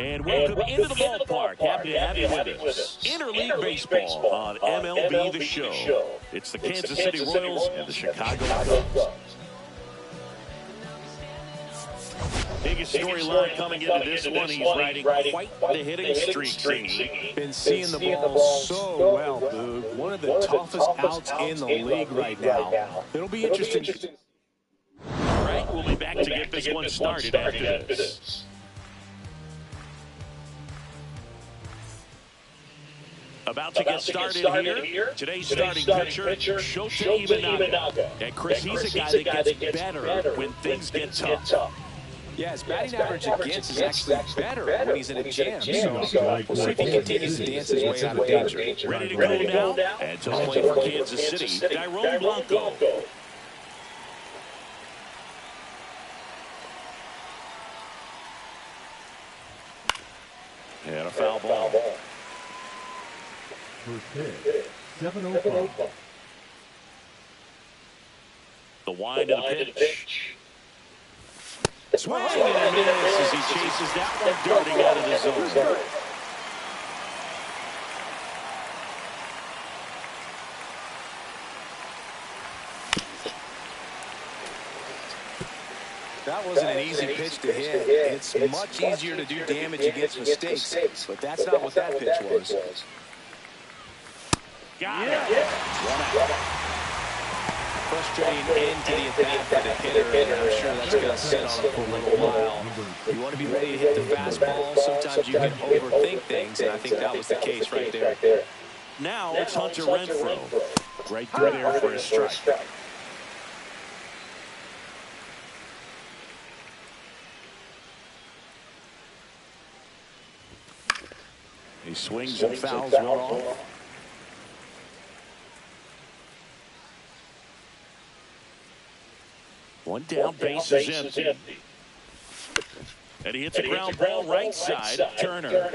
And welcome into the ballpark. Happy to have you with us. Interleague Baseball on MLB The Show. It's the Kansas City Royals and the Chicago Cubs. Biggest storyline coming into this one. He's riding quite the hitting streak. Been seeing the ball so well, dude. One of the toughest outs in the league right now. It'll be interesting. All right, we'll be back to get this one started after this. About to get started here. Today's starting pitcher, Shota Imanaga. And Chris, he's a guy that gets better when things get tough. Yeah, his batting average against is actually better when he's in a jam. So we'll see if he continues to dance his way out of danger. Ready to go now? And to play for Kansas City, Tyrone Blanco. And a foul ball. First pitch, 7-0. The wind of the pitch. Swing and a miss as he chases that one darting out of the zone. That wasn't an easy pitch to hit. It's much easier to do damage against mistakes, but that's not what that pitch was. Got it. One out. Frustrating end to the at-bat for the hitter, and I'm sure that's going to sit on him for a little while. You want to be ready to hit the fastball. Sometimes you can overthink things, and I think that was the case right there. Now it's Hunter Renfroe. Right through there for a strike. He swings and fouls one off. One down, base is empty. And he hits a ground ball right side. Turner.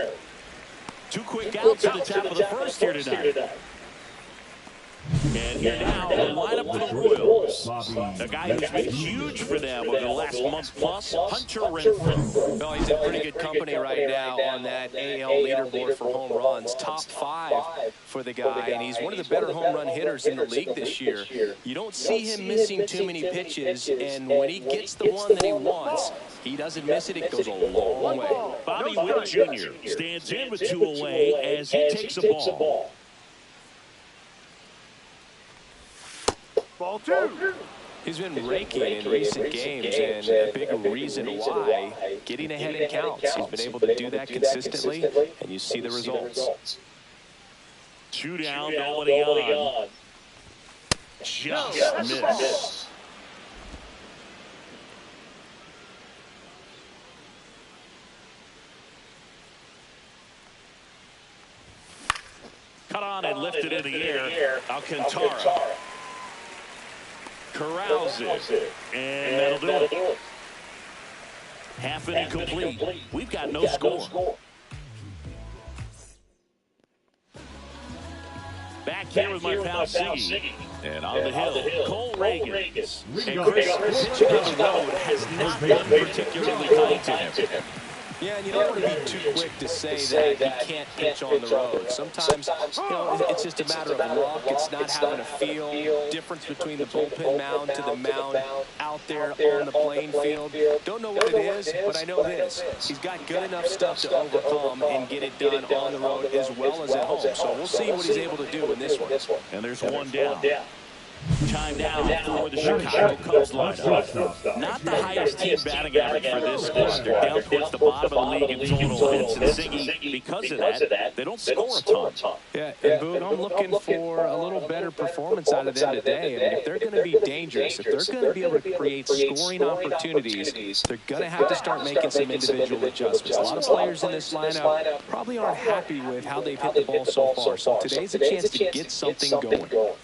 Two quick outs at the top of the first here tonight. And here now, the lineup for the Royals. The guy who's been huge for them over the last month plus, Hunter Renfroe. Well, he's in pretty good company right now on that AL leaderboard for home runs. Top 5 for the guy, and he's one of the better home run hitters in the league this year. You don't see him missing too many pitches, and when he gets the one that he wants, he doesn't miss it. It goes a long way. Bobby Witt Jr. stands in with 2 away as he takes a ball. Ball 2. He's been raking in recent games, and a big reason why, getting ahead in counts. He's been able to do that consistently, and you see the results. 2 down, nobody on. Just missed. Cut on and lifted in the air. Alcantara. Corrals it, and that'll do it. Half inning complete. We've got no score. Back here with my pal Siggy. And on the hill, Cole Reagans. And Chris, pitching on the road has not been particularly kind to him. Yeah, and you don't want to be too quick to say that he can't pitch on the road. Sometimes, you know, it's just a matter of luck. It's not having a feel. Difference between the bullpen mound to the mound out there on the playing field. Don't know what it is, but I know this. He's got good enough stuff to overcome and get it done on the road as well as at home. So we'll see what he's able to do in this one. And there's one down. Time now for the Chicago Cubs lineup. Not the highest team batting average for this squad. They're down towards the bottom of the league in total hits and Siggy. Because of that, they don't score a ton. Yeah, and Boog, I'm looking for a little better performance out of them today. I mean, if they're going to be dangerous, if they're going to be able to create scoring opportunities, they're going to have to start making some individual adjustments. A lot of players in this lineup probably aren't happy with how they've hit the ball so far. So today's a chance to get something going.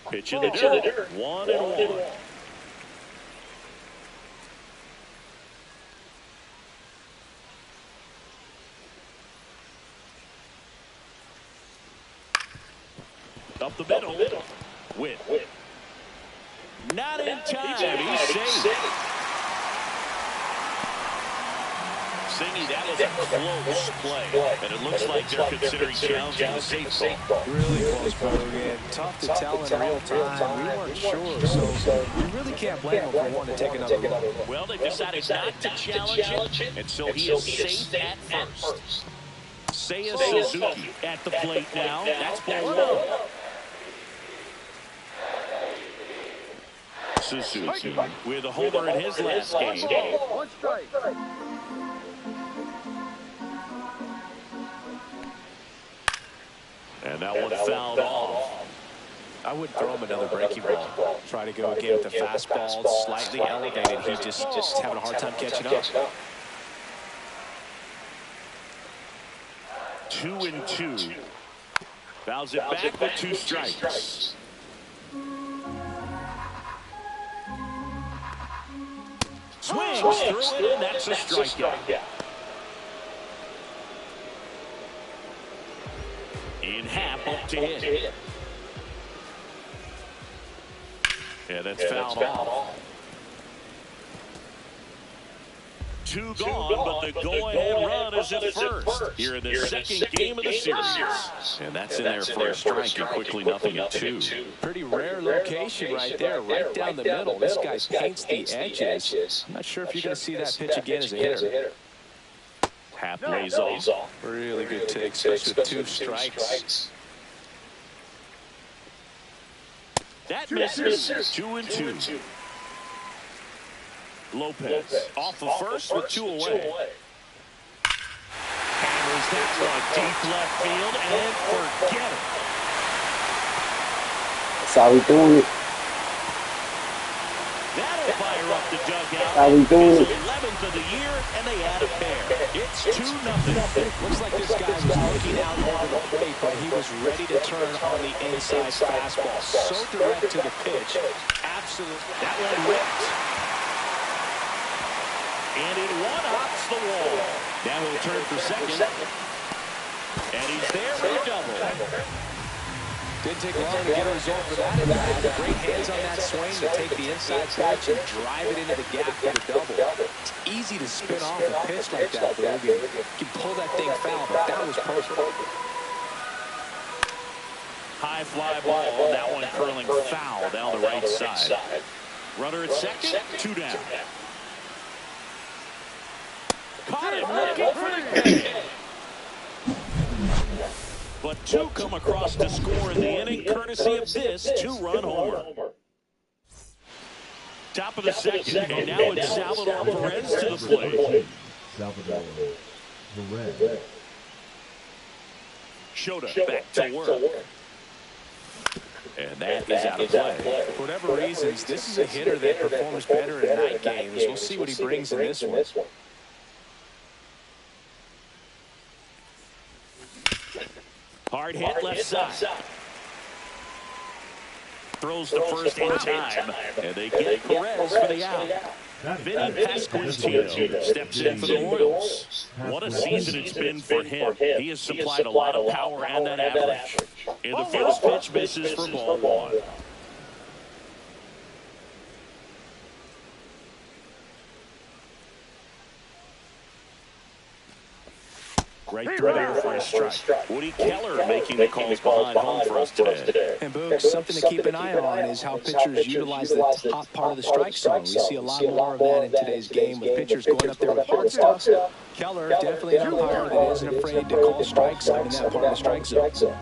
Pitch in the dirt. 1-1. Up the middle. Witt. Not in time. He's safe. Singy, that was a close play. And it looks like they're considering challenging the safe call. Really close, Boog, and tough to tell in real time. We weren't sure, so you really can't blame him for wanting to take another look. Well, they decided not to challenge it, and so he is safe at first. Seiya Suzuki at the plate now. That's ball one. Suzuki with a homer in his last game. One strike. And that one fouled off. I wouldn't throw him another breaking ball. Try to go again with the fastball, slightly elevated. He's just having a hard time catching up. 2-2. Fouls it back with 2 strikes. Swings through it, and that's a strikeout. In half up to hit. Yeah, that's fouled off. 2 gone, but the go-ahead run is at first here in the second game of the series. And that's in there for a strike, and quickly 0-2. Pretty rare location right there, right down the middle. This guy paints the edges. I'm not sure if you're going to see that pitch again as a hitter. Half lays off. Really good take, especially with 2 strikes. That misses. 2-2. Lopez off of first with 2 away. Hammers that one deep left field and forget it. That's how we doing it. That'll fire up the dugout. How we doing It's it. 11th of the year, and they add a pair. It's 2-0. Looks like this guy was looking out over the plate, but he was ready to turn on the inside fastball. So direct to the pitch. Absolutely. That one whipped. And it one-hops the wall. Now he'll turn for second. And he's there for a double. Didn't take long to get a result for that. Great hands on that swing to take the inside pitch and drive it into the gap for the double. It's easy to spin off a pitch like that, Boog. You can pull that thing foul, but that was perfect. High fly ball. That one curling foul down the right side. Runner at second, 2 down. Caught him looking for the game. But 2 come across to score in the inning, courtesy of this 2-run homer. Top of the second, and now it's Salvador Perez to the plate. Salvador Perez. Shota back to work. And that is out of play. For whatever reasons, this is a hitter that performs better in night games. We'll see what he brings in this one. Hard hit left side. Throws the first in time. And they get Perez for the out. Vinny Pasquantino steps in for the Royals. What a season it's been for him. He has supplied a lot of power and that average. And the first pitch misses for ball 1. Right through there for a strike. Woody Keller making the calls behind home for us today. And Boog, something to keep an eye on is how pitchers utilize the top part of the strike zone. We see a lot more of that in today's game with pitchers going up there with hard stuff. Keller, definitely an umpire that isn't afraid to call strikes in that part of the strike zone.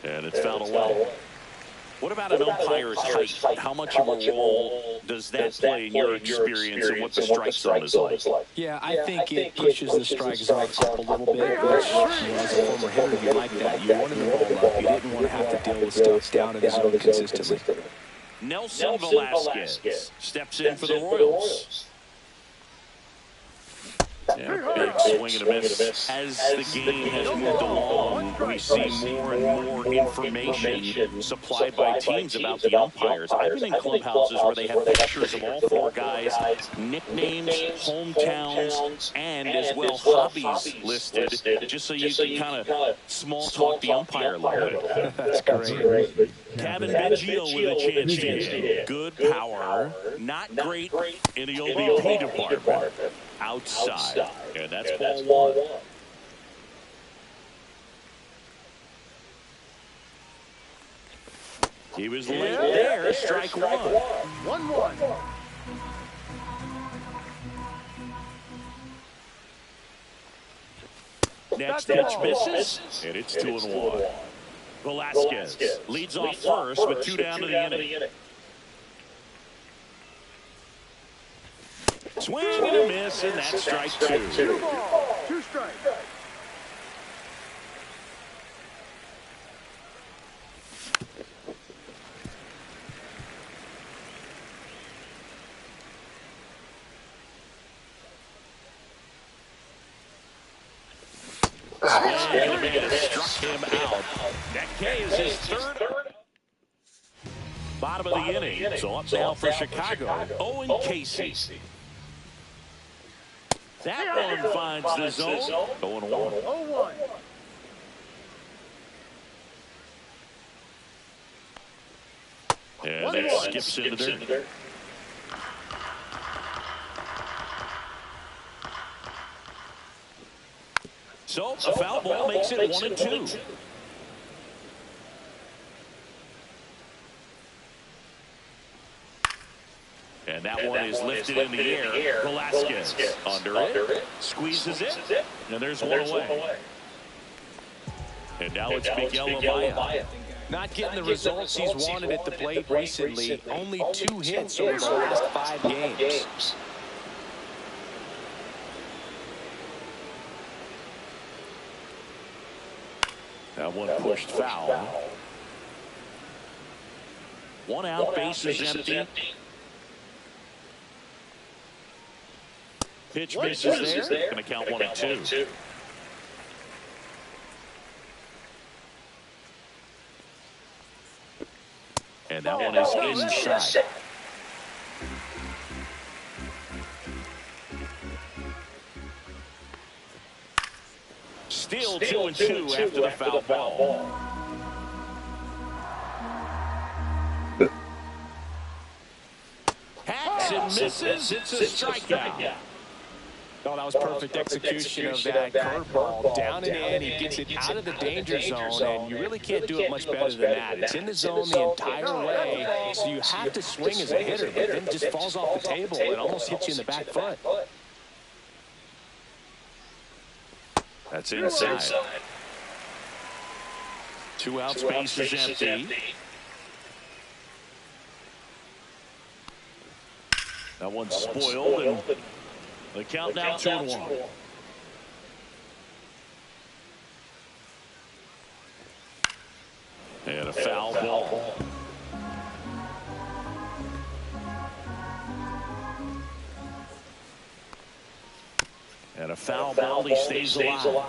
And it's fouled away. What about an umpire's height? How much of a role does that play in your experience and what the strike zone is like? Yeah, I think it pushes the strike zone up a little bit, which, as a former hitter, you like that. You wanted the ball up. You didn't want to have to deal with stuff down in the zone consistently. Nelson Velasquez steps in for the Royals. Yeah, big swing and a miss. As the game has moved along, we see more and more information supplied by teams about the umpires. I've been in clubhouses where they have pictures of all 4 guys, nicknames, hometowns, and as well hobbies listed, just so you can kind of small talk the umpire a little bit. That's great. Kevin Biggio with a chance to hit. Good power. Not great in the OBP department. Outside. And that's ball one. He was late there. Strike one. 1-1. Next pitch misses, and it's 2-1. Velasquez leads off first with 2 down to the inning. Swing and a miss, and that's strike 2. 2 strikes. Struck him out. That K is his third. Bottom of the inning. So up now for Chicago. Owen Casey. That one finds the zone. 0-1. 0-1. And that skips into there. So a foul ball makes it 1-2. And that one is lifted in the air. Velasquez under it. Squeezes it. And there's one away. And now it's Miguel Amaya. Not getting the results he's wanted at the plate recently. Only 2 hits over the last 5 games. That one pushed foul. 1 out, base is empty. Pitch misses there. Going to count 1-2. And that one is inside. Still 2-2 after the foul ball. Hacks and misses. It's a strikeout. Oh, that was perfect execution of that curveball. Down and in, he gets it out of the danger zone, and you really can't do it much better than that. It's in the zone the entire way, so you have to swing as a hitter, but then it just falls off the table and almost hits you in the back foot. That's inside. 2 outs, base is empty. That one's spoiled, and the count now 2-1. And a foul ball. And a foul ball, he stays alive.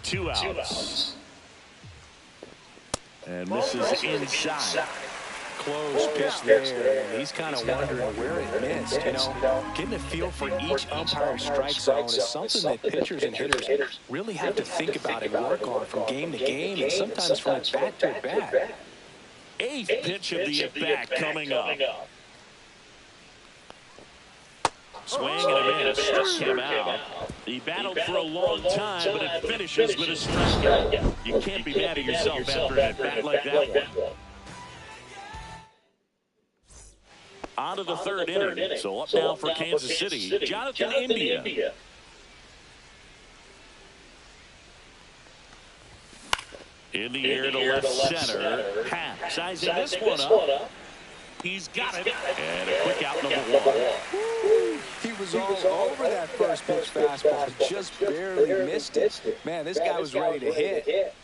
2 outs. And misses inside. Close pitch there. He's kind of wondering where it missed. You know, getting a feel for each umpire's strike zone is something that pitchers and hitters really have to think about and work on from game to game, and sometimes from at bat to at bat. 8th pitch of the at-bat coming up. Swing and a miss, struck him out. He battled for a long time, but it finishes with a strikeout. You can't be mad at yourself after an at-bat like that one. On to the 3rd inning. So up now for Kansas City, Jonathan India. In the air to left center. Happ sizing this one up. He's got it. And a quick out, number 1. He was all over that first pitch fastball, just barely missed it. Man, this guy was ready to hit.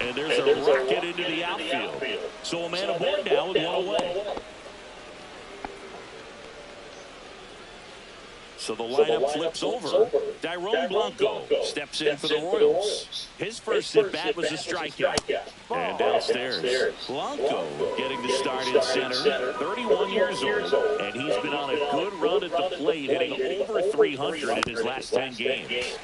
And there's a rocket into the outfield. So a man aboard now with 1 away. So the lineup flips over. Tyrone Blanco steps in for the Royals. His first at-bat was a strikeout. And downstairs, Blanco getting the start in center, 31 years old, and he's been on a good run at the plate, hitting over 300 in his last 10 games.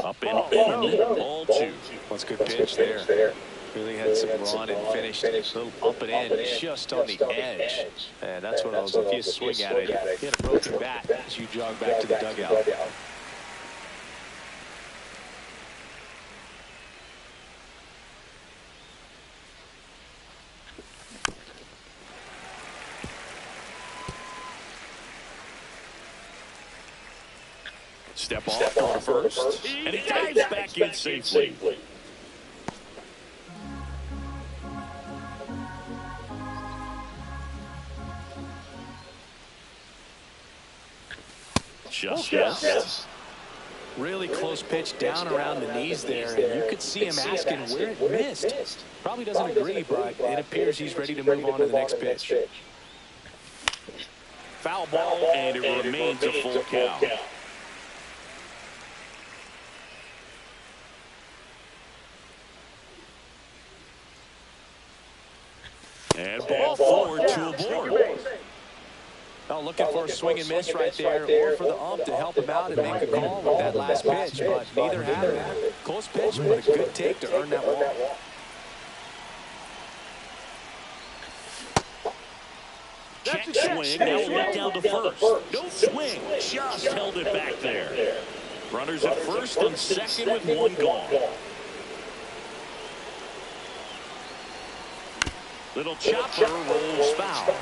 Up and in, ball 2. That's a good pitch there. Really had some run and finished a little up and in, just on the edge. And that's one of those, if you swing at it, hit a broken bat as you jog back to the dugout. Step off on first, and he dives back in safely. Just really close pitch down around the knees there, and you could see him asking where it missed. Probably doesn't agree, but it appears he's ready to move on to the next pitch. Foul ball, and it remains a full count. And ball forward to a board. Well, looking for a swing and miss right there, or for the ump to help him out and make a call with that last pitch, but neither happened. Close pitch, but a good take to earn that ball. Check swing, now right down to first. No swing, just held it back there. Runners at first and second with one gone. Little chopper rolls foul.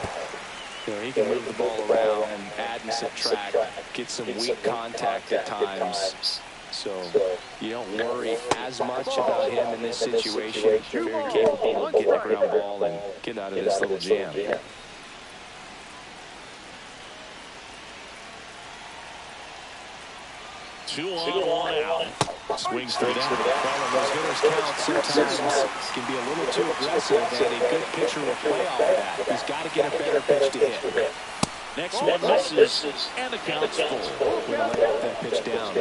You know, he can move the ball around and add and subtract, get some weak contact at times. So you don't worry as much about him in this situation. Very capable of getting a ground ball and getting out of this little jam. 2 on, 1 out. Swings through that. Well, those hitters count sometimes can be a little too aggressive, and a good pitcher will play off of that. He's got to get a better pitch to hit. Next one misses, and the count's full. We're going to lay off that pitch down.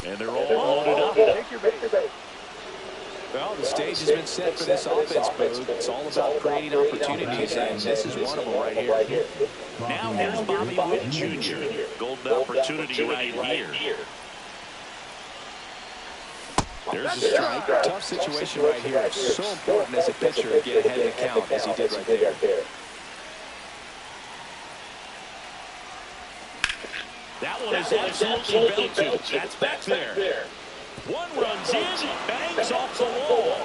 And they're all loaded up. Well, the stage has been set for this offense, Booth. It's all about creating opportunities, and this is one of them right here. Now here's Bobby Witt Jr. Golden opportunity right here. There's a strike. Tough situation right here. So important as a pitcher to get ahead of the count as he did right there. That one is absolutely belted. That's back there. One runs in, bangs off the wall.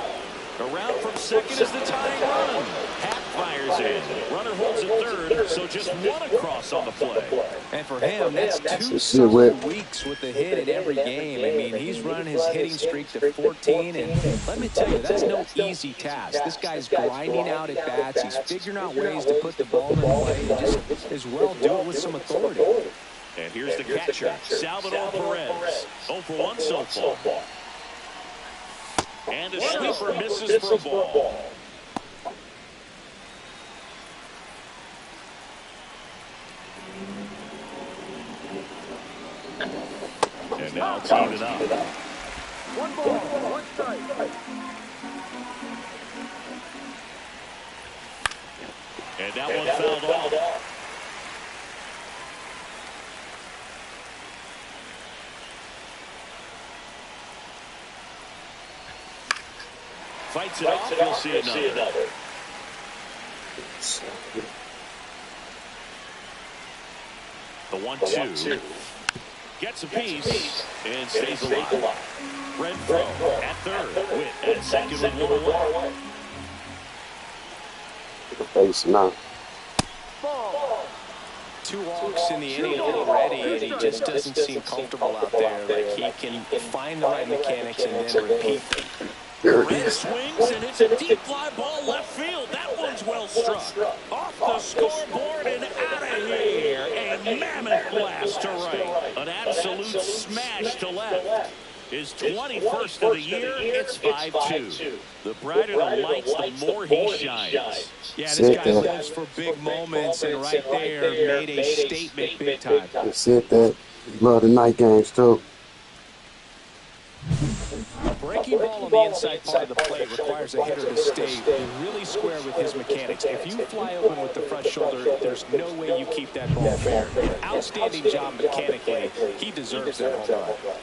Around from second is the tying run. Happ fires in. Runner holds at third, so just one across on the play. And for him, that's 2 solid weeks with the hit in every game. I mean, he's running his hitting streak to 14, and let me tell you, that's no easy task. This guy's grinding out at bats. He's figuring out ways to put the ball in play and just as well do it with some authority. And here's the catcher, Salvador Perez. 0 for 1 so far. And a sweeper misses for a ball. And now team it up. 1 ball, 1 strike. And that one fouled off. Fights it off, you'll see another. The 1-2. Gets a piece and stays alive. Renfro at third. Witt at second with 1 away. Face now. 2 walks in the inning already, and he just doesn't seem comfortable out there. Like he can find the right mechanics and then repeat. Red swings, and it's a deep fly ball left field. That one's well struck. Off the scoreboard and out of here. A mammoth 21st of the year. It's 5-2. The brighter the lights, the more he shines. Yeah, this guy lives for big moments, and right there made a statement big time. Said that. He love the night games, too. A breaking ball on the inside part of the plate requires a hitter to stay really square with his mechanics. If you fly open with the front shoulder, there's no way you keep that ball fair. Outstanding job mechanically. He deserves that home run.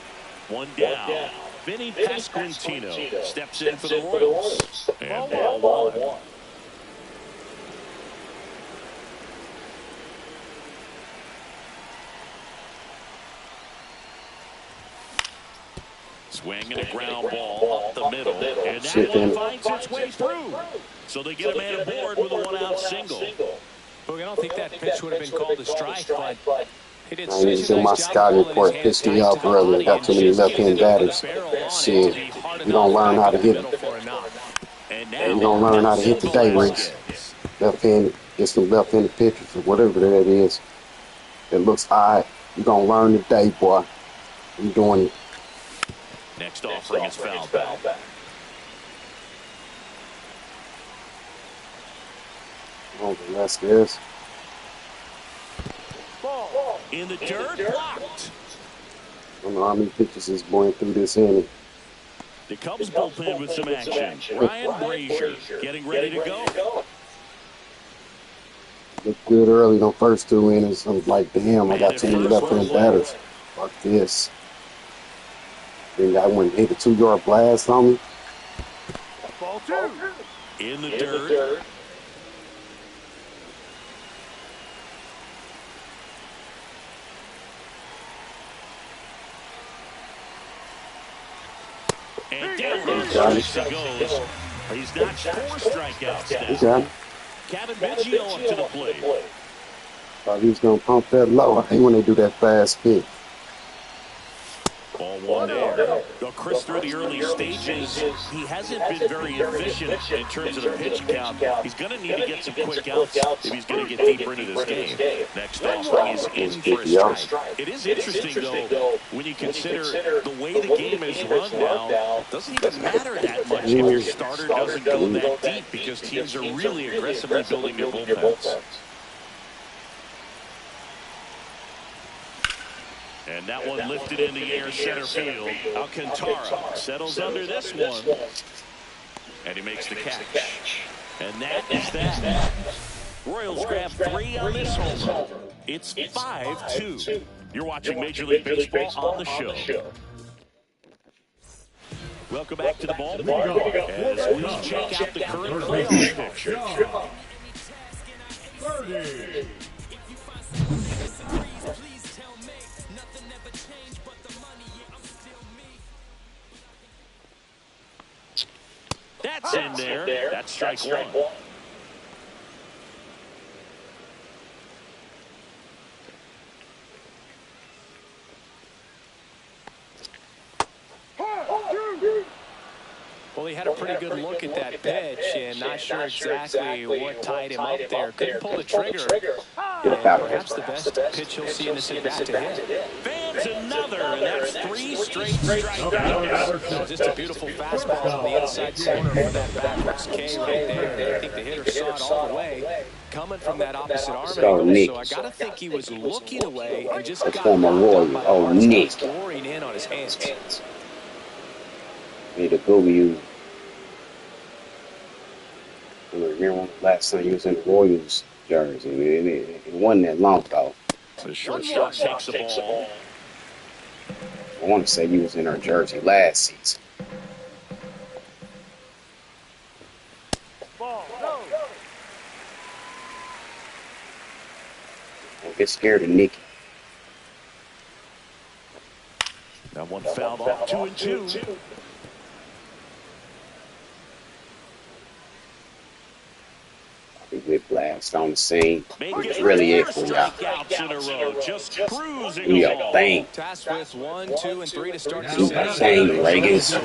One down. Vinny Pasquantino steps in for the Royals. And ball one. Swing and a ground ball up the middle. And that one finds its way through. So they get a man aboard with a one-out single. Look, I don't think that pitch would have been called a strike, but he did I need to do my scouting report. Pissed me off earlier. Got too many left-hand batters. Shit, you don't learn how to hit. You don't learn how to hit today, Reese. Left-handed, get some left-handed pitchers or whatever that is. It looks odd. You gonna learn today, boy. You doing it. Next offering is foul back. Oh, that's this. In the dirt, blocked. I don't know how many pitches is going through this inning. The Cubs bullpen with some action. Ryan Brazier getting ready to go. Looked good early on first 2 innings. I was like, damn, I got too many left-hand batters. Fuck this. Then I went and hit a 2-yard blast on me. Ball 2. In the dirt. And down the stretch he goes. He's notched 4 strikeouts now. Kevin Biggio up to the plate. Thought he was going to pump that low. I hate when they do that fast pitch. Ball one there. Well, Chris, through the early stages, he hasn't been very efficient in terms of the pitch count. He's going to need to get some quick outs if he's going to get deeper into this game. Next offering is in for a strike. It is interesting, though, when you consider the way the game is run now, it doesn't even matter that much if your starter doesn't go that deep because teams are really aggressively building their bullpens. And that one lifted in the air center field. Alcantara settles under this one. And he makes the catch. And that is that. Royals grab 3 on this home run. It's 5-2. You're watching Major League Baseball on the show. Welcome back to the ballpark as we check out the current playoff picture. 30. That's in there. That's strike one. Well, he had a pretty good look at that pitch and not sure exactly what tied him up there. Couldn't pull the trigger. And perhaps the best pitch he'll see in this at-bat to hit. Fans another, and that's 3 straight strikeouts. Just a beautiful fastball on the inside corner for that backwards K right there. I think the hitter saw it all the way. Coming from that opposite arm angle, so I got to think he was looking away and just got knocked out by Nick scoring in on his hands. Need to go you. I remember last time he was in the Royals jersey. It wasn't that long though. The shortstop takes the ball. I want to say he was in our jersey last season. Don't get scared of Nicky. That one fouled off 2-2. With blast on the scene. Making It's really it for y'all. strikeouts in a row, just cruising We along. are bang. Tasked with 1, 2, and 3 to start the We are bang, Vegas. I'm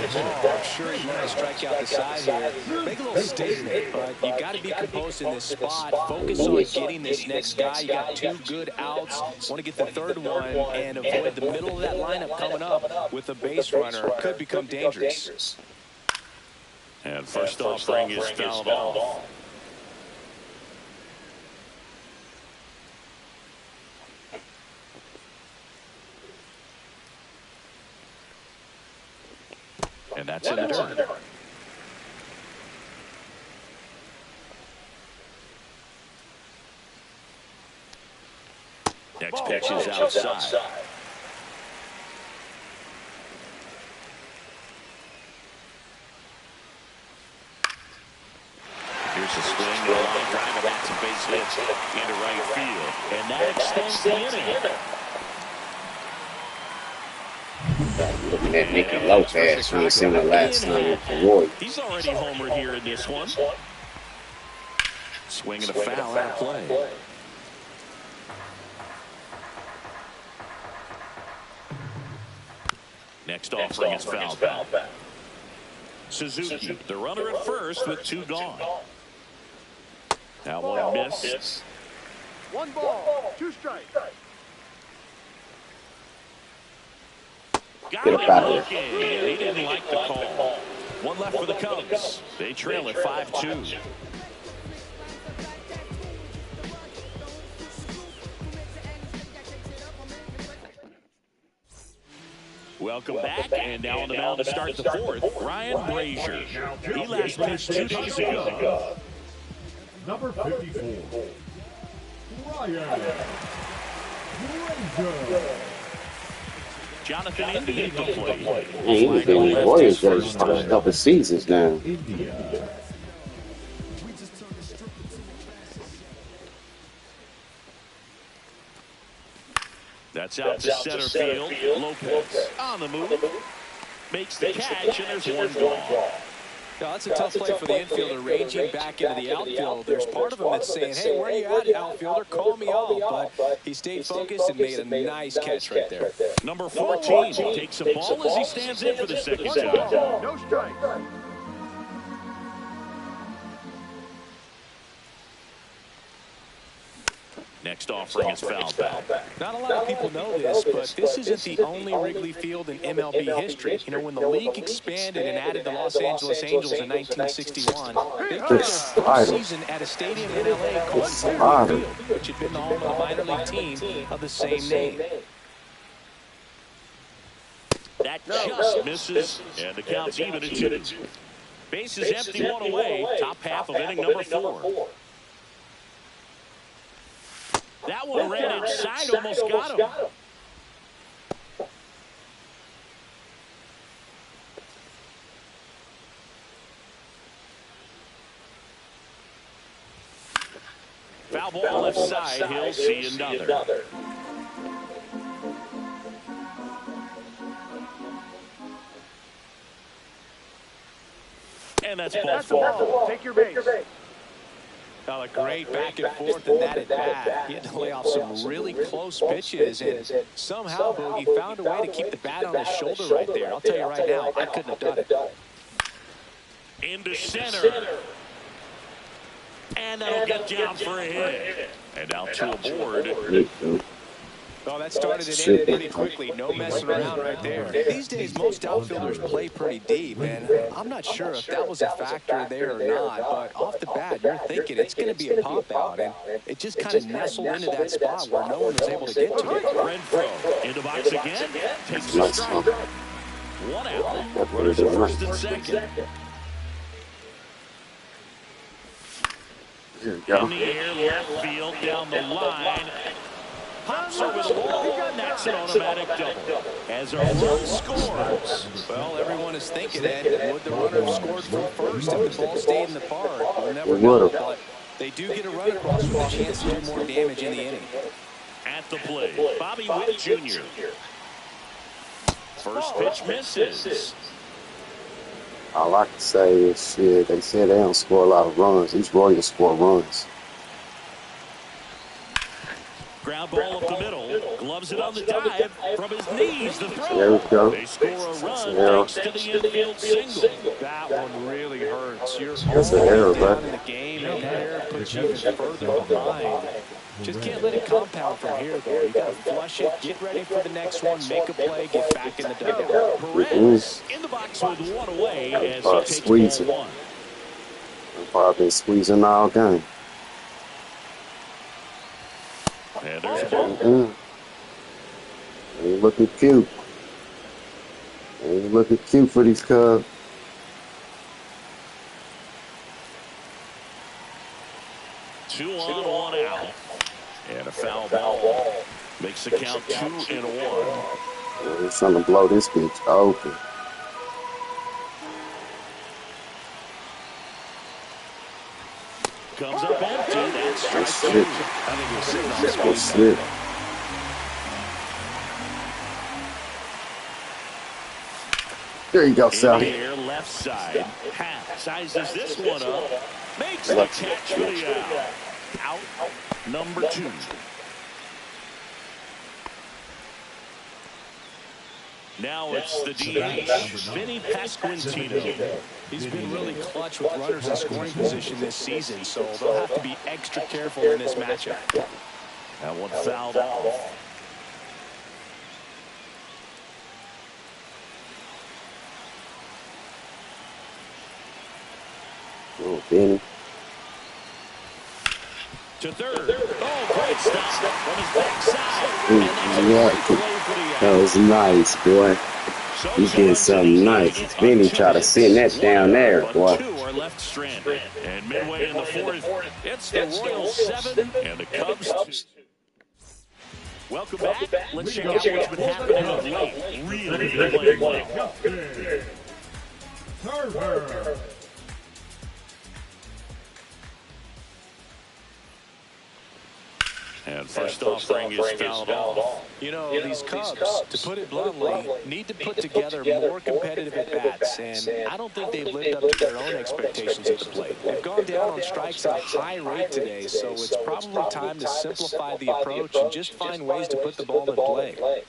sure he'd want to strike out the side here. Make a little statement, but you got to be composed in this spot. Focus on getting this next guy. You got 2 good outs. Want to get the 3rd one and avoid the middle of that lineup coming up with a base runner. Could become dangerous. And first offering is fouled off. And that's in the dirt. Next pitch is outside. Here's a swing and a line drive, and that's a base hit into right field. And that extends the inning. Looking at Nicky Lopez from the similar last night for Warriors. He's already homered here in this one. Swing and a foul out of play. Next offering is fouled back. Suzuki, the runner at first with 2 gone. That one missed. 1 ball, 2 strikes. Got Get up out of looking. He didn't like the call. 1 left for the Cubs. They trail at 5-2. Welcome back, and now on the mound to start the 4th, Ryan Brazier. He last pitched 2 days ago. Number 54, Ryan Brazier. Jonathan India at the plate. He's been in the Warriors for a couple seasons now. India. That's out to center field. Lopez on the move. Makes the catch, and there's 1 gone. Now, that's a tough play for the infielder, ranging back into the outfield. There's part of him that's saying, hey, where are you at, outfielder? Call me out. But he stayed focused and made a nice catch right there. Number 14 takes a ball as he stands in for the second time. No strike. Next offering is fouled back. Not a lot of people know this, but this isn't the only Wrigley Field in MLB history. You know, when the league expanded and added the Los Angeles Angels in 1961, they played their season at a stadium in L.A. called Wrigley Field, which had been the home of a minor league team of the same name. That just misses, and the count's even at 2. Bases empty, 1 away. Top half of inning number 4. That one ran inside, almost got him. Foul ball left side, he'll see another. And that's ball. Take your base. A great back and forth in that at bat. He had to lay off some really close pitches, and somehow Boogie found a way to keep the bat on his shoulder right there. I'll tell you right now, I couldn't have done it. Into center. And that'll get down for a hit. And now 2 aboard. Oh, that started and ended pretty quickly. No messing around right there. These days, most outfielders play pretty deep, and I'm not sure if that was a factor there or not, but off the bat, you're thinking it's going to be a pop-out, and it just kind of nestled into that spot where no one was able to get to it. Renfroe in the box again. Takes the strike. 1 out. Runners at first and second. Here we go. In the air, left field, down the line. Pops over the wall, and that's an automatic double. As a run scores. Well, everyone is thinking, Ed, would the runner have scored from first if the ball stayed in the park? We'll never know, but they do get a run across with a chance to do more damage in the inning. At the plate, Bobby Witt Jr. First pitch misses. All I can say is, shit, they said they don't score a lot of runs. These Warriors score runs. Ground ball up the middle. Gloves it on the dive. From his knees, the throw. There we go. They score a run thanks to the infield single. That one really hurts. You're That's an all error, the way down bud. in the game, and that error puts you even further behind. Just can't let it compound from here, though. You got to flush it, get ready for the next one, make a play, get back in the dugout. Perez in the box with one away as he takes Squeezing. ball one. I've probably been squeezing all game. And there's a ball. Ain't looking cute. Ain't looking cute for these Cubs. Two on, one out. And a foul ball. Makes the count 2-1. He's trying to blow this bitch open. Comes up empty. That's strike That's two. it. I think we're sitting on this That's one. it. There you go, In the Sally. air, left side. Pat sizes this one up. Makes the catch for the out. Out number 2. Now it's the DH, Vinny Pasquantino. He's been really clutch with runners in scoring position this season, so they'll have to be extra careful in this matchup. That one fouled off. Oh, Benny. To third. Oh, great stop from his backside. Ooh, And that's a yeah. great play for the out. That was nice, boy. He did something nice. Benny tried to send that down there, boy. 2 are left stranded. And midway in the fourth, it's the Royals 7 and the Cubs 2. Welcome back. Let's check out what's been happening of late. Really been playing well. Turner. And first offering is fouled off. You know, these Cubs, to put it bluntly, need to put together more competitive at-bats, and I don't think they've lived up to their own expectations at the plate. They've gone down on strikes at a high rate today, so it's probably time to simplify the approach and just find ways to put the ball in play.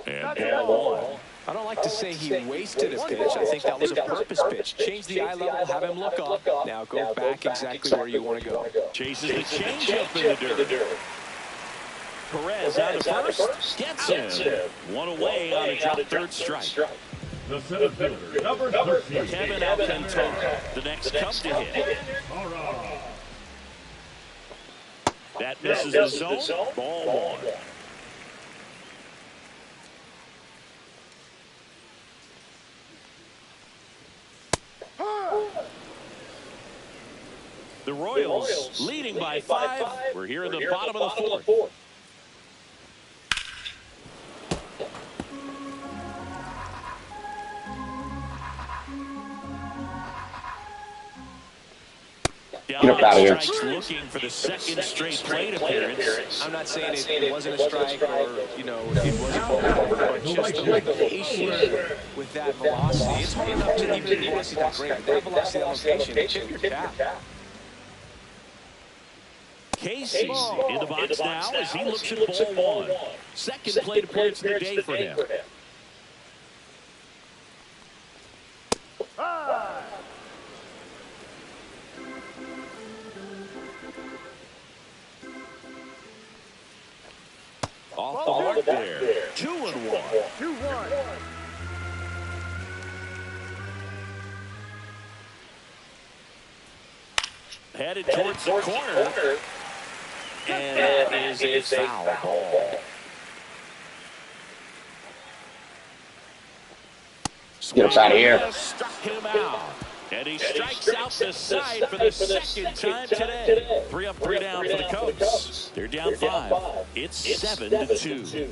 And ball 1. I don't like to say he wasted a pitch. I think that was a purpose pitch. Change the eye level, have him look up. Now go back exactly where you want to go. Chases the changeup in the dirt. Perez out of first, gets him. One away on a drop third strike. The center fielder, number 13. Kevin Alcantara, the next Cub to hit. All right. That misses the zone. Ball 1. The Royals leading by 5. We're here in the bottom of the fourth. Get up out of here. Looking for the second straight plate appearance. I'm not saying it wasn't a strike or, you know, it wasn't ball, but just the location with that velocity. It's hard enough to even the velocity not great, but that velocity on location, tip your cap. Casey in the box now as he looks at ball 1. Second plate appearance of the day for him. Off the mark there. 2-1. 2-1. Headed towards the corner. And that is a foul ball. Get us out of here. Struck him out. And he strikes out the side for the second time today. 3 up, 3 down for the Cubs. They're down 5. It's 7-2.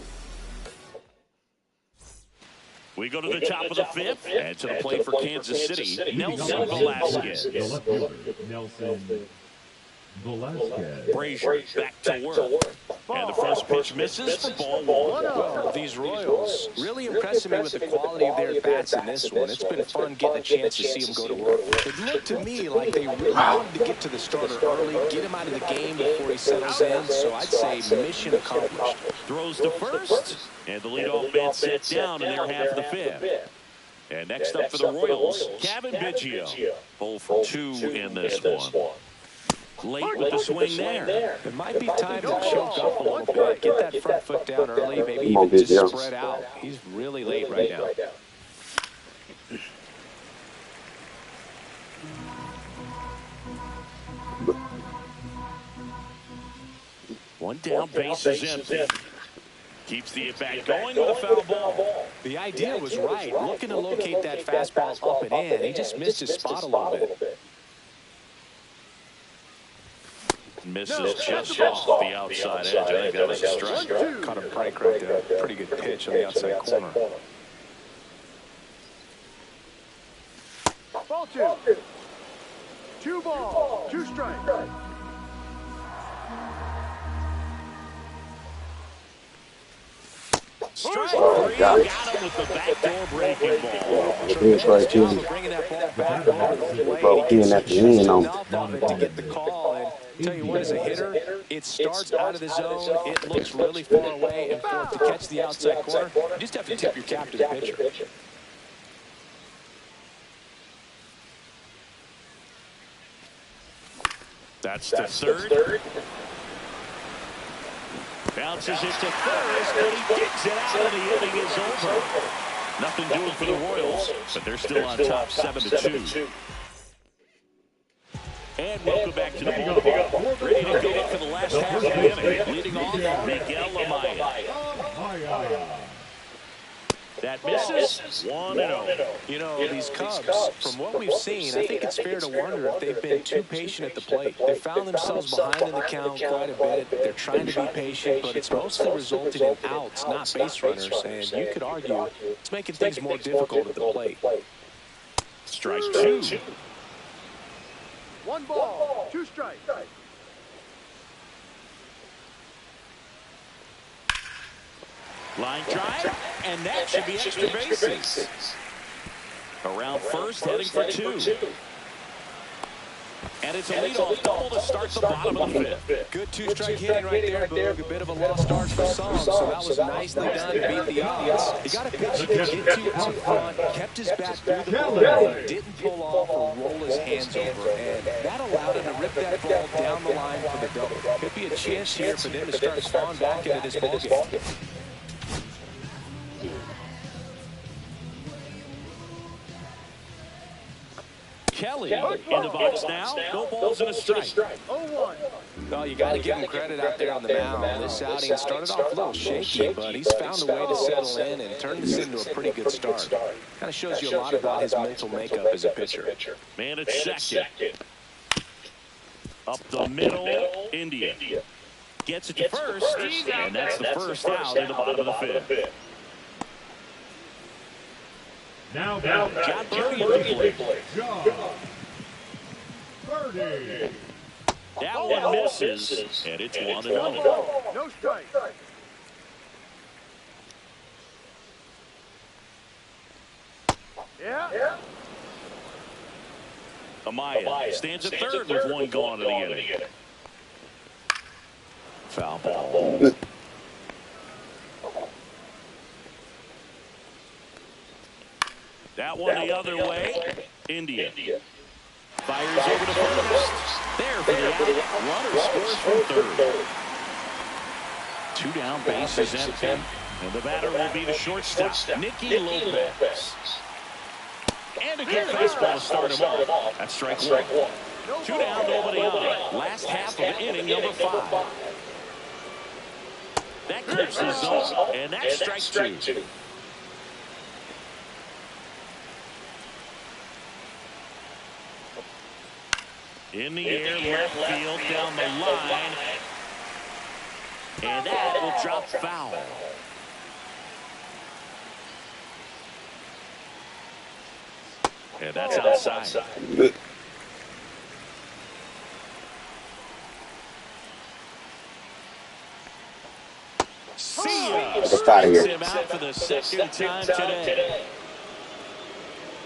We go to the top of the 5th. And to the plate for Kansas City, Nelson Velasquez. The left fielder, Nelson Velasquez. Brazier back to work. And the first pitch misses for ball one. Well, these Royals really impressing me with the quality of their bats in this one. It's been fun getting a chance to see them go to work. It looked to me like they really wanted to get to the starter early, get him out of the game before he settles in. So I'd say mission accomplished. Throws to first, and the leadoff man set down in their half of the fifth. And next up for the Royals, Kevin Biggio. 0 for 2 in this one. Late with the swing there. It might be time to choke up a little bit, get that front foot down early, maybe even just spread out. He's really late right now. One down, base is empty. Keeps the at-bat going with a foul ball. The idea was right, looking to locate that fastball up and in. He just missed his spot a little bit. Misses just off the outside edge. I think that was a strike. Caught a break right there. Pretty good pitch on the outside corner. Ball 2. 2 balls, 2 strikes. Strike 3, got him with the backdoor breaking ball. It's right here. Bringing that ball back over the plate. Broke in at the end on. Enough of it to get the call. And tell you what, as a hitter, it starts out of the zone. It looks really far away, and for it to catch the outside corner, you just have to tip your cap to the pitcher. That's the third. Bounces it to first, but he digs it out, and the inning is over. Nothing doing for the Royals, but they're still on top 7-2. And welcome back to the ballpark. Ready to go for the last half of the inning. Leading off, Miguel Amaya. That misses 1-0. You know, these Cubs, from what we've seen, I think it's fair to wonder if they've been too patient at the plate. They found themselves behind in the count quite a bit. They're trying to be patient, but it's mostly resulted in outs, not base runners. And you could argue it's making things more difficult at the plate. Strike 2. 1 ball, 2 strikes. Line drive, and that should be extra bases. Around first, heading for 2. And it's a leadoff double to start the bottom of the fifth. Good two-strike hitting right there, Boog. A bit of a lost start for some, so that was nicely done to beat the odds. He got a pitch he could get to up front, kept his bat through the ball, and didn't pull off or roll his hands over, and that allowed him to rip that ball down the line for the double. Could be a chance here for them to start clawing back into this ballgame. Kelly in the box now. No balls and a strike. 0-1. Well, you got to give him credit out there on the mound. This outing started off a little shaky, but he's found a way to settle in and turn this into a pretty good start. Kind of shows you a lot about his mental makeup as a pitcher. Man at second. Up the middle, India. Gets it to first, and that's the first out in the bottom of the fifth. Now Got Birdie in the plate. Birdie. That one misses, and it's 1-0. No strike. Yeah. Amaya stands at third with 1 gone in the inning. Foul ball. That one the other way. India. Fires over to first. There for the out. Runner scores from third. 2 down, base is empty. And the batter will be the shortstop, Nicky Lopez. And a good fastball to start him off. That's strike 1. 2 down, nobody on. Last half of the inning, number 5. That clips the zone, and that's strike 2. In the air, left field, down the line. And that will drop foul. And that's outside. See ya. Get out of Strikes here. him out for the second time today.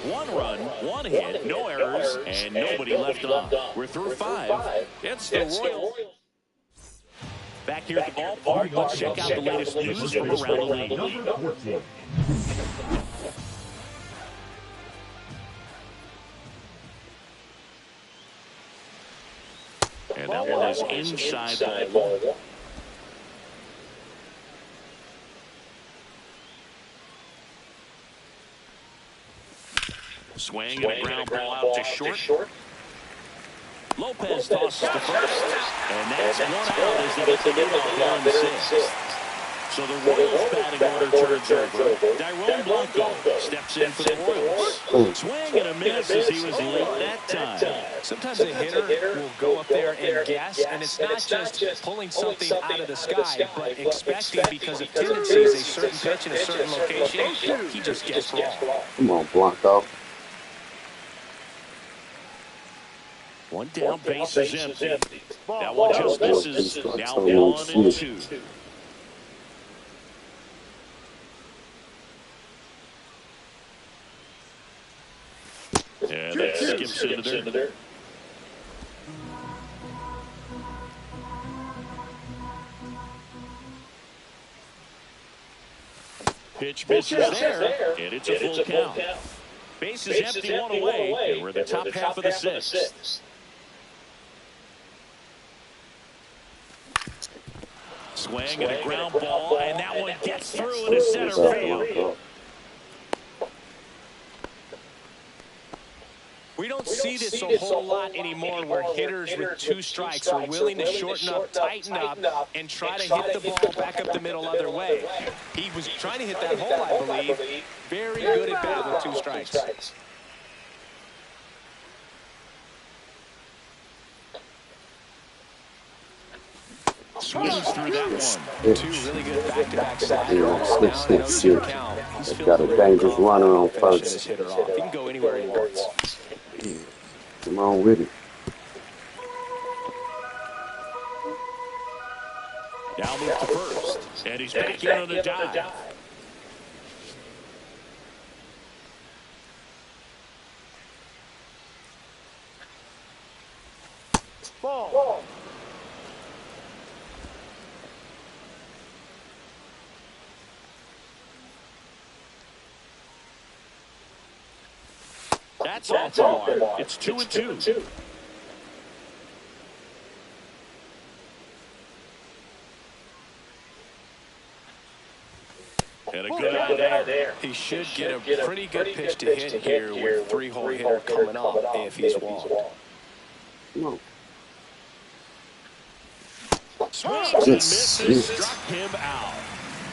1 run, 1 hit, no errors, and nobody left on. We're through 5. It's the Royals. Back here at the ballpark, let's check out the latest news from around the league. Number 14. And that one is inside ball 1. Swing and a ground ball out to short. Lopez tosses to first. And that's 1 out as they get the leadoff there in the 6th. So the Royals batting order turns over. Tyrone Blanco steps in for the Royals. Swing and a miss as he was late that time. Sometimes a hitter will go up there and guess, and it's not just pulling something out of the sky, but expecting because of tendencies a certain pitch in a certain location, he just gets wrong. Come on, Blanco. 1 down, base is empty. That one just misses. Now 1-2. Yeah, that skips into there. Pitch misses there, and it's a full count. Base is empty, 1 away, and we're in the top half of the 6th. Swing and a ground ball, and that one gets through into center field. We don't see this a whole lot anymore where hitters with 2 strikes are willing to shorten up, tighten up, and try to hit the ball back up the middle other way. He was trying to hit that hole, I believe. Very good at bat with 2 strikes. Swings through that one. 2 really good back-to-back sliders. They've got a dangerous runner on first. He can go anywhere he wants. Come on with it. Now move to first, and he's back in on the dive. Ball. That's off the mark. It's 2-2. And a good eye there. He should get a pretty good pitch to hit here with 3-hole hitter coming off if he's walked. Come on. Swings and misses, struck him out.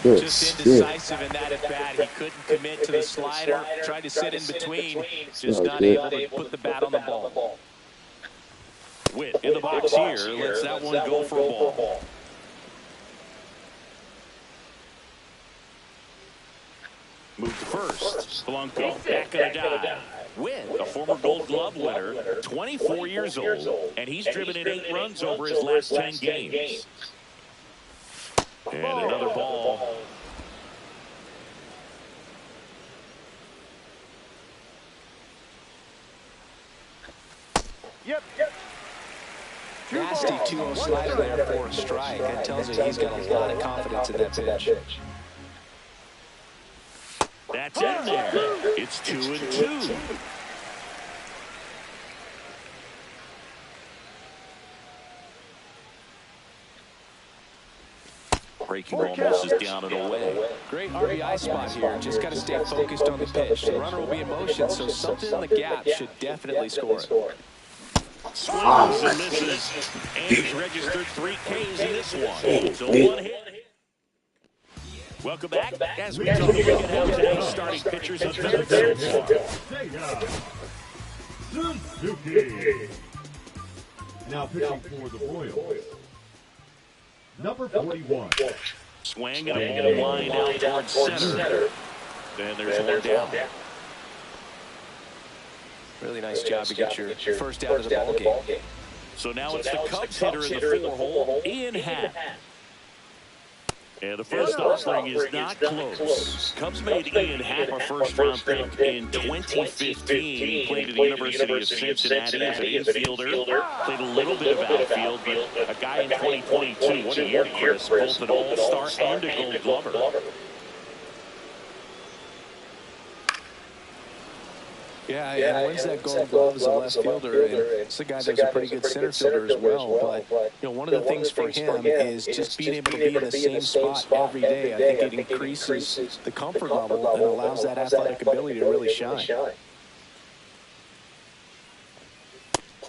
Just indecisive in that at bat. He couldn't commit to the slider. Tried to sit in between. Just not able to put the bat on the ball. Witt in the box here. Lets that one go for a ball. Move to first. Blanco back on a dive. Witt, a former Gold Glove winner, 24 years old, and he's driven in 8 runs over his last 10 games. And another ball. Yep. Nasty 2-0 slider there for a strike. That tells you he's got a lot of confidence in that pitch. That's in there. It's 2-2. Breaking ball misses down and away. Great RBI spot here. Just got to stay focused on the pitch. The runner will be in motion, so something in the gap should definitely score it. Swings and misses. And he's registered 3 Ks in this one. So 1 hit. Welcome back. As we talk, we can have today's starting pitchers of third so far. Suzuki. Now pitching for the Royals. Number 41. Swing and a ball line out towards center. Then there's 1 down. Really nice job to get your first out of the ball game. So now it's the Cubs hitter in the 4-hole, Ian Happ. And the first offering is not close. Cubs made Ian Happ a first-round pick in 2015. He played at the University of Cincinnati as an infielder. Played a little bit of outfield, but a guy in 2022. What a year, Chris. Both an all-star and a Gold Glover. Yeah, and wins that Gold Glove as a left fielder, and it's a guy that's a pretty good center fielder as well. But you know, one of the things for him is just being able to be in the same spot every day. I think it increases the comfort level and allows that athletic ability to really shine.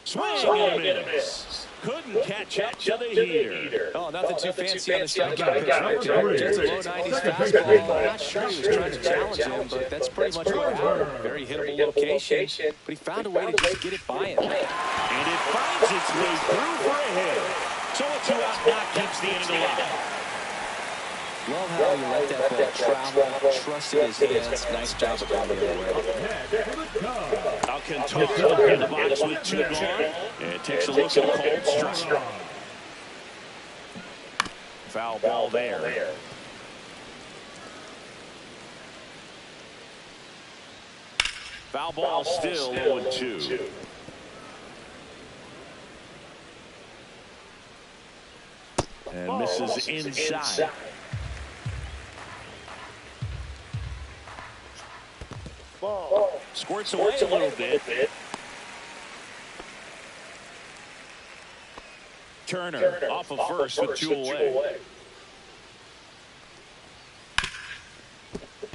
Swing and a miss. Couldn't catch up to the heater. Oh, nothing too fancy on the strikeout pitch. Just a low 90s fastball. I'm not sure he was trying to challenge him, but that's pretty much what happened. Very hittable location, but he found a way to just get it by him. And it finds its way through for a hit. So a 2-out knock keeps the inning alive. Love how you let that ball travel, trusted his hands. Nice job of going the other way. Alcantara in the box with 2 gone. And takes a look at a cold strike. Foul ball there. Foul ball still 0-2. And misses inside. Squirts away a little bit. Turner off of first with 2 away.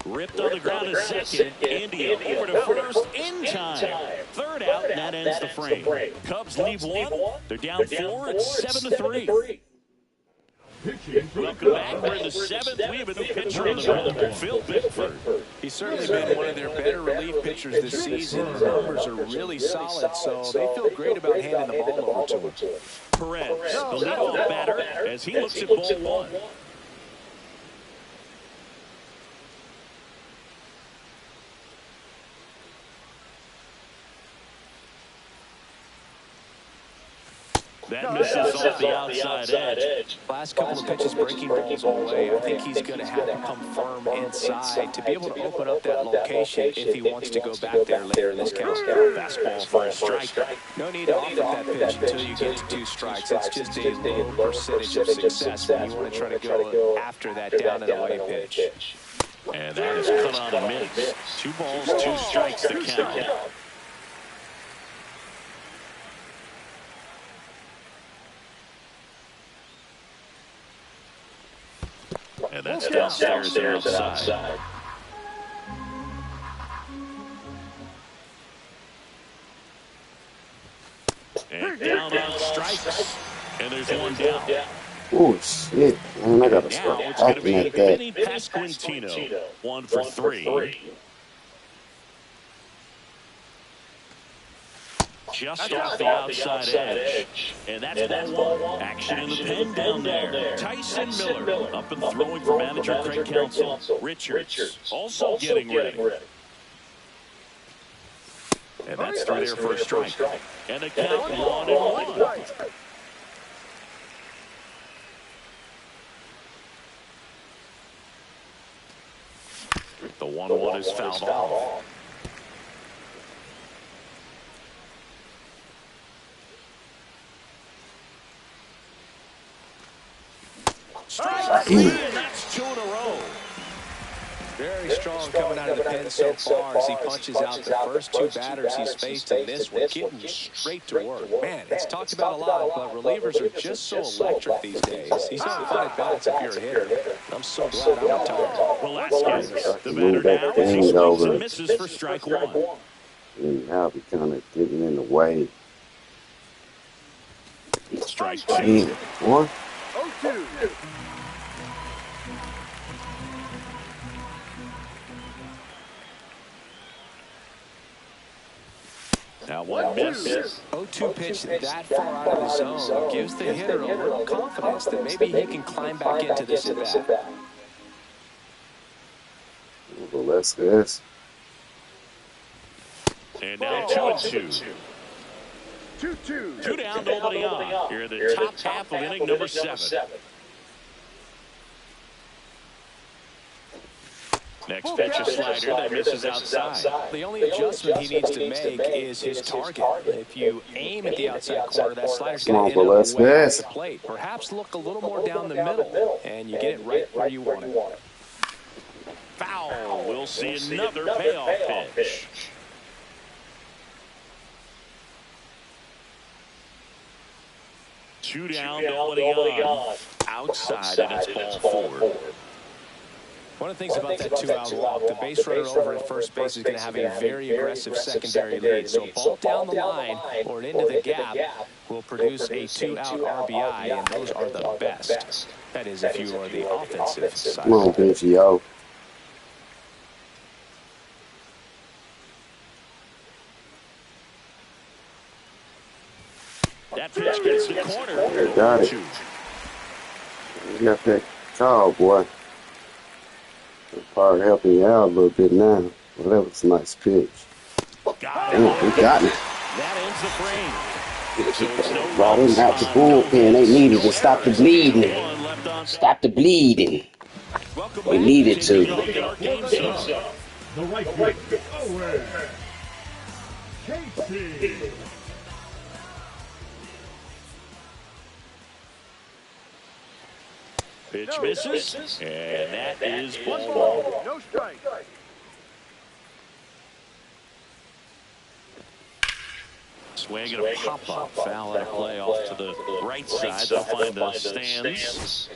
Ripped on the ground is second. India over to first in time. 3rd out, and that ends the frame. Cubs leave 1. They're down 4. It's 7-3. Welcome back. We're in the 7th. We have a new pitcher on the mound, Phil Bickford. He's certainly been one of their better relief pitchers this season. His numbers are really solid, so they feel great about handing the ball over to him. Perez, the leadoff batter, as he looks at ball 1. That misses off the outside edge. Last couple of pitches breaking balls away. I think he's going to have to come firm inside to be able to open up that location if he wants to go back there later in this count. Fastball for a strike. No need to offer that pitch until you get to 2 strikes. It's just a low percentage of success when you want to try to go after that down and away pitch. And that is cut on a miss. 2 balls, 2 strikes to count. And that's downstairs and outside. And down on strikes. And there's 1 down. Oh, shit. Man, I got to start Now it's going to acting be at that. Vinny Pasquantino. 1 for 3. Just off the outside edge. And that's ball 1. Action in the pen down there. Tyson Miller up and throwing for manager Craig Counsell. Richards also getting ready. And that's through there for a strike. And the count 1-1. The 1-1 is fouled off. Strike 3, and that's 2 in a row. Very strong coming out of the pen so far as he punches out the first 2 batters he's faced in this one, getting straight to work. Man, it's talked about a lot, but relievers are just so electric these days. He's on 5 bats if you're a hitter. I'm so glad I'm retired. Velasquez, the batter now, as he swings and misses for strike 1. And now be kind of getting in the way. Strike 2. 1. 0-2. Now 1 miss. 0-2 pitch that far out of the zone gives the hitter a little confidence that maybe he can climb back into this at-bat. Velasquez. And now 2-2. 2-2. 2 down, nobody on. Here in the top half of inning number 7. Next pitch, a slider that misses outside. The only adjustment he needs to make is his target. If you aim at the outside corner, that slider's going to end up way off the plate. Perhaps look a little more down the middle, and you get it right where you want it. Foul. We'll see another payoff pitch. Two down, nobody on. Outside, and it's ball forward. One of the things about that two-out walk, the base runner over at first base is going to have a very aggressive secondary lead. So a ball down the line or into the gap will produce a two-out RBI, and those are the best. That is if you are the offensive side. Come on, Benji, yo. That pitch gets the corner. Got it. You got that call, boy. Probably helping you out a little bit now. Well, that was a nice pitch. Damn, we got it. That ends the frame. Brought him out the bullpen. They needed to stop the bleeding. Stop the bleeding. We needed to. The right field. Over. CHC. Pitch misses, and that is ball. No strike. Swing and a pop-up. Foul out of play off to the right side. They'll find the stands.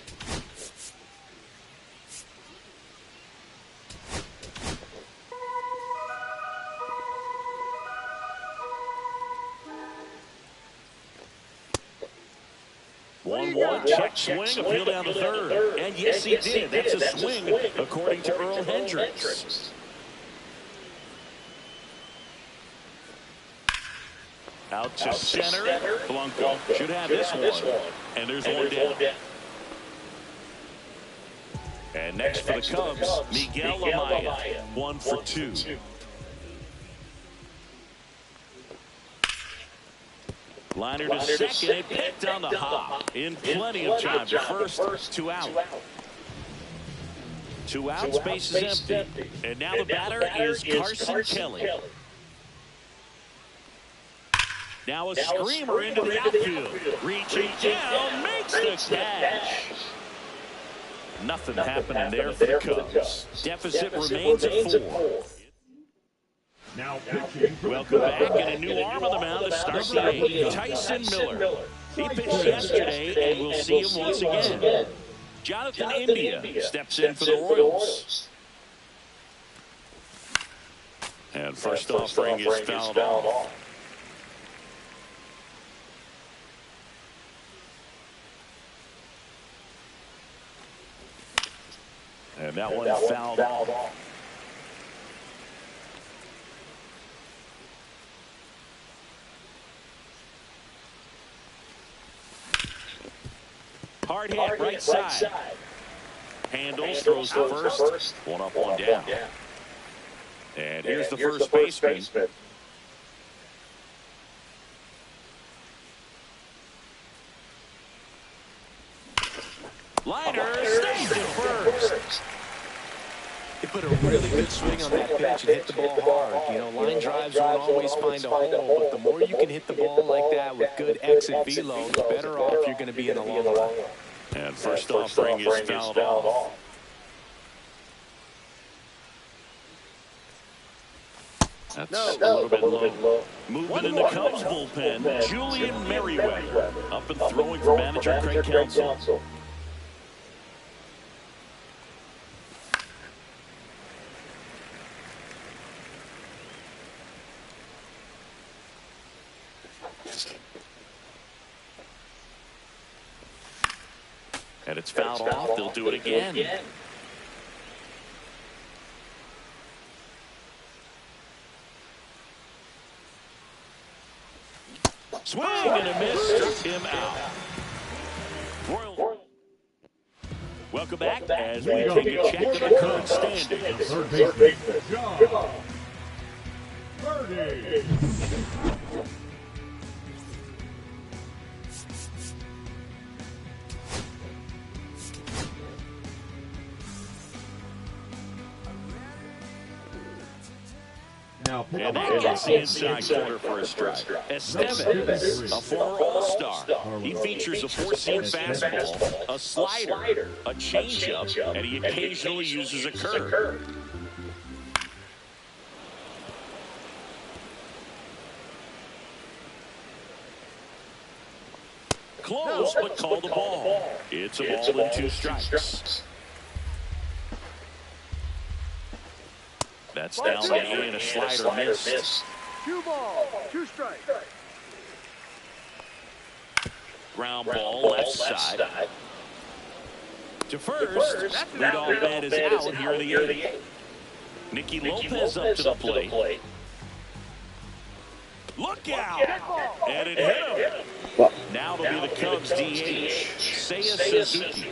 One check swing, appeal down to third. And yes, he did. That's a swing, according to Earl Hendricks. Out to center. Blanco should have this one. And there's one down. And next for the Cubs, Miguel Amaya. 1 for 2. Liner to second, a picked on the hop. In plenty of time to first, 2 out. 2 outs, base is empty. And now the batter is Carson Kelly. Now a screamer into the outfield. Reaching down, makes the catch. Nothing happening there for the Cubs. Deficit remains at 4. Now pitching. Welcome back, and a new arm on the mound to start the 8th. Tyson Miller. He pitched yesterday, and we'll see him once again. Jonathan India steps in for the Royals. And first offering is fouled off. And that one fouled off. Hard hit, right side. Handles, throws to first. 1 up, 1 down. And here's the first baseman. Liner stays at first. He put a really good swing on that pitch and hit the ball hard. You know, line drives won't always find a hole, but the more you can hit the ball like that with good exit velo, the better off you're going to be in the long run. And first offering is fouled off. That's a little bit low. Movement in the Cubs bullpen, Julian Merriweather up and throwing for manager Craig Counsell. And it's fouled off. They'll do it again. Swing and a miss. Struck him out. Royal. Welcome back as we take a check of the current standings. Third baseman, John Birdie. And that gets the inside corner for a strike. Estevez, a former All-Star. He features a four-seam fastball, a slider, a changeup, and he occasionally uses a curve. Close, but call the ball. It's a ball and 2 strikes. That's down the end. A slider missed. 2 balls, 2 strikes. Ground ball left side. To first. Leadoff man is out here in the 8th. Nicky Lopez up to the plate. Look out! And it hit him. Now it'll be the Cubs DH, Seiya Suzuki.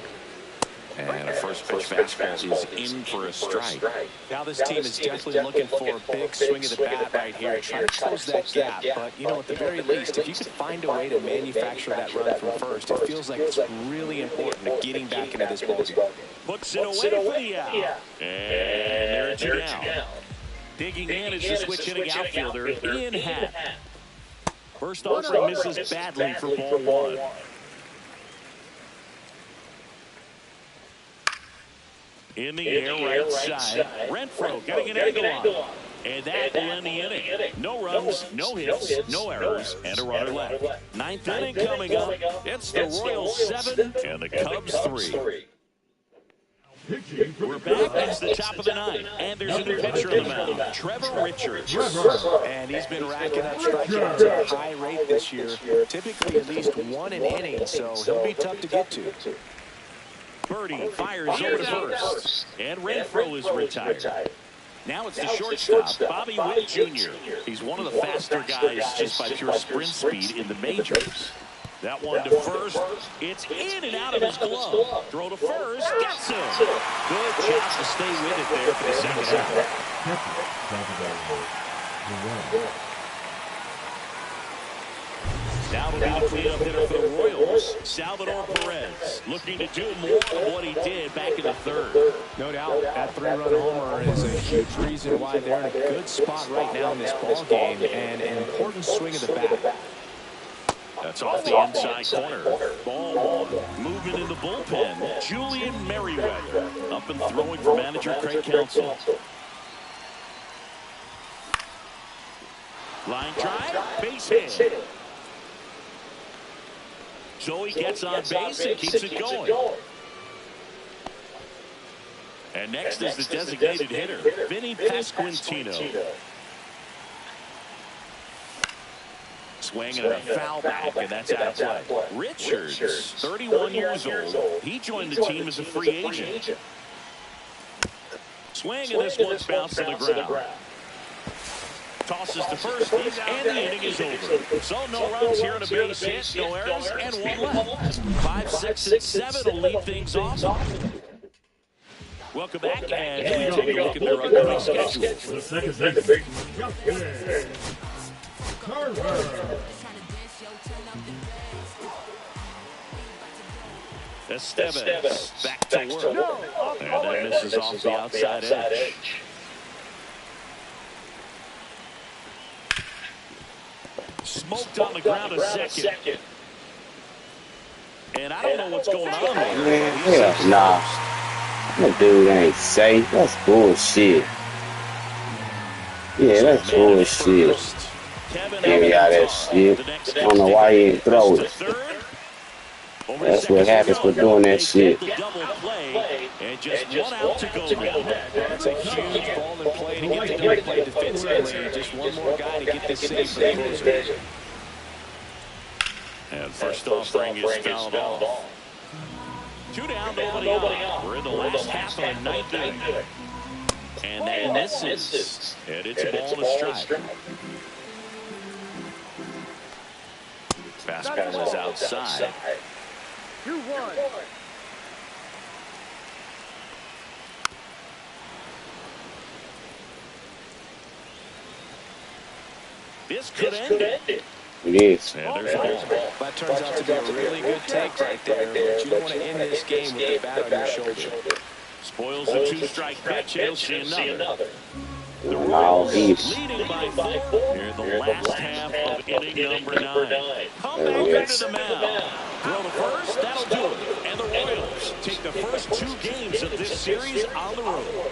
And a first pitch fastball is in for a strike. Now this team is definitely looking for a big swing of the bat right here. Trying to close that gap. But, you know, at the very least, if you could find a way to manufacture that run from first, it feels like it's really important to getting back into this ballgame. Puts it away for the out. And there it's down. Digging in is the switch hitting outfielder, Ian Happ. First offering misses badly for ball 1. In the air, right side. Renfroe getting an angle on. And that will end the inning. No runs, no hits, no errors, and a runner left. 9th inning coming up. It's the Royals 7 and the Cubs 3. We're back. It's the top of the 9th. And there's a new pitcher on the mound, Trevor Richards. And he's been racking up strikeouts at a high rate this year. Typically at least 1 an inning, so he'll be tough to get to. Birdie fires over to first. And Renfroe is retired. Now it's the shortstop, Bobby Witt Jr. He's one of the faster guys just by pure sprint speed in the majors. That one to first. It's in and out of his glove. Throw to first. Gets him. Good job to stay with it there for the second half. Now to be the cleanup hitter for the Royals, Salvador Perez, looking to do more than what he did back in the 3rd. No doubt, that 3-run homer is a huge reason why they're in a good spot right now in this ball game, and an important swing of the bat. That's off the inside corner. Ball 1. Movement in the bullpen. Julian Merriweather up and throwing for manager Craig Counsell. Line drive, base hit. Joey gets on base and keeps it going. And next is the designated hitter, Vinny Pasquantino. Swinging a foul back, and that's out of play. Richards, 31 years old. He joined the team as a free agent. Swing, and this one's bounced to the ground. Tosses to first, and the inning is over. So no runs here on a base hit, no errors, and 1 left. 5, 6, and 7 will lead things off. Welcome back, and we take a look at their upcoming schedule. The second base, Carver. Estevez back to work. And that misses off the outside edge. Smoked on the ground a second. And I don't know what's going on there. Man, hell nah. That dude ain't safe. That's bullshit. Yeah, that's bullshit. Give me all that shit. I don't know why he didn't throw it. That's what happens with doing that shit. And just 1 out to go now. That's a huge ball in play to get the double play defensively. Just one more guy to get this save for the closer. And first offering is fouled off. 2 down, nobody out. We're in the last half of the 9th inning. And that misses. And it's a ball and a strike. Fastball is outside. 2-1. This could end it. It is. And there's a ball. That turns out to be a really good take right there, but you don't want to end this game with the bat on your shoulder. Spoils the 2-strike pitch. He'll see another. The No, Royals he's. leading by 4 here in the last half of inning number 9. Come back Yes. into the mound. Throw the first, that'll do it. And the Royals take the first 2 games of this series on the road.